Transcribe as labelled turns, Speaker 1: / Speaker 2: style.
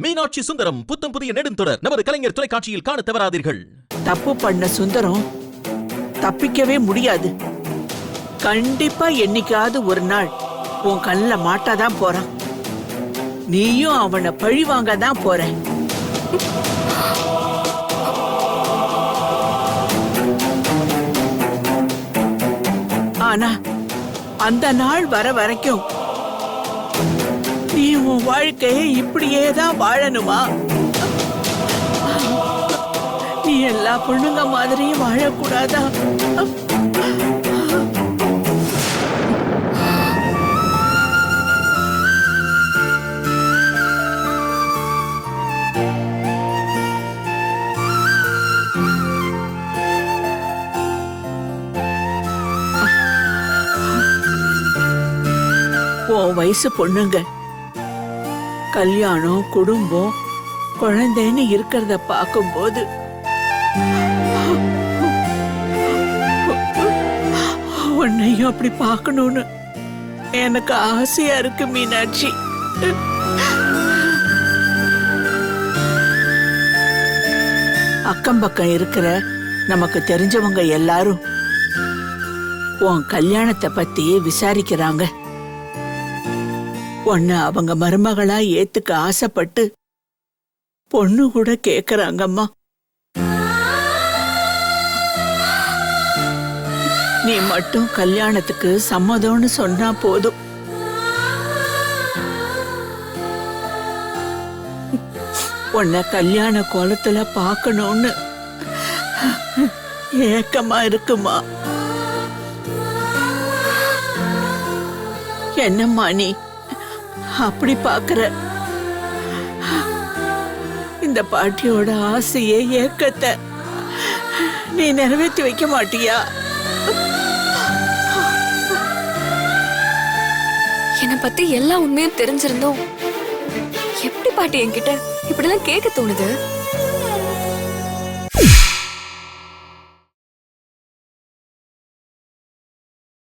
Speaker 1: மீனாட்சி சுந்தரம் புத்தம் புதிய நெடுந்தொடர் நமது கலைஞர் தொலைக்காட்சியில் காண தவறாதீர்கள்.
Speaker 2: தப்பு பண்ண சுந்தரம் தப்பிக்கவே முடியாது. கண்டிப்பா என்னைக்காவது ஒரு நாள் உன் கண்ணில் மாட்டாதான் போறான். நீயும் அவனை பழி வாங்க தான் போற. ஆனா அந்த நாள் வர வரைக்கும் நீ உன் வாழ்க்கையை இப்படியே தான் வாழணுமா? நீ எல்லா பொண்ணுங்க மாதிரியும் வாழக்கூடாதா? உன் வயசு பொண்ணுங்க கல்யாணம், குடும்பம், குழந்தைன்னு இருக்கிறத பார்க்கும்போது உன்னையும் அப்படி பார்க்கணும்னு எனக்கு ஆசையா இருக்கு மீனாட்சி. அக்கம் பக்கம் இருக்கிற நமக்கு தெரிஞ்சவங்க எல்லாரும் உன் கல்யாணத்தை பத்தி விசாரிக்கிறாங்க. உன்னை அவங்க மருமகளா ஏத்துக்க ஆசைப்பட்டு பொண்ணு கூட கேக்குறாங்கம்மா. நீ மட்டும் கல்யாணத்துக்கு சம்மதம்னு சொன்னா போதும். உன்னை கல்யாண கோலத்துல பார்க்கணும்னு ஏக்கமா இருக்குமா? என்னம்மா நீ அப்படி பாக்குற? இந்த பாட்டியோட ஆசையே ஏக்கத்தை நீ நிறைவேற்றி வைக்க மாட்டியா?
Speaker 3: என்னை பத்தி எல்லா உண்மையும் தெரிஞ்சிருந்தோம் எப்படி பாட்டி என்கிட்ட இப்படிலாம் கேட்க தோணுது?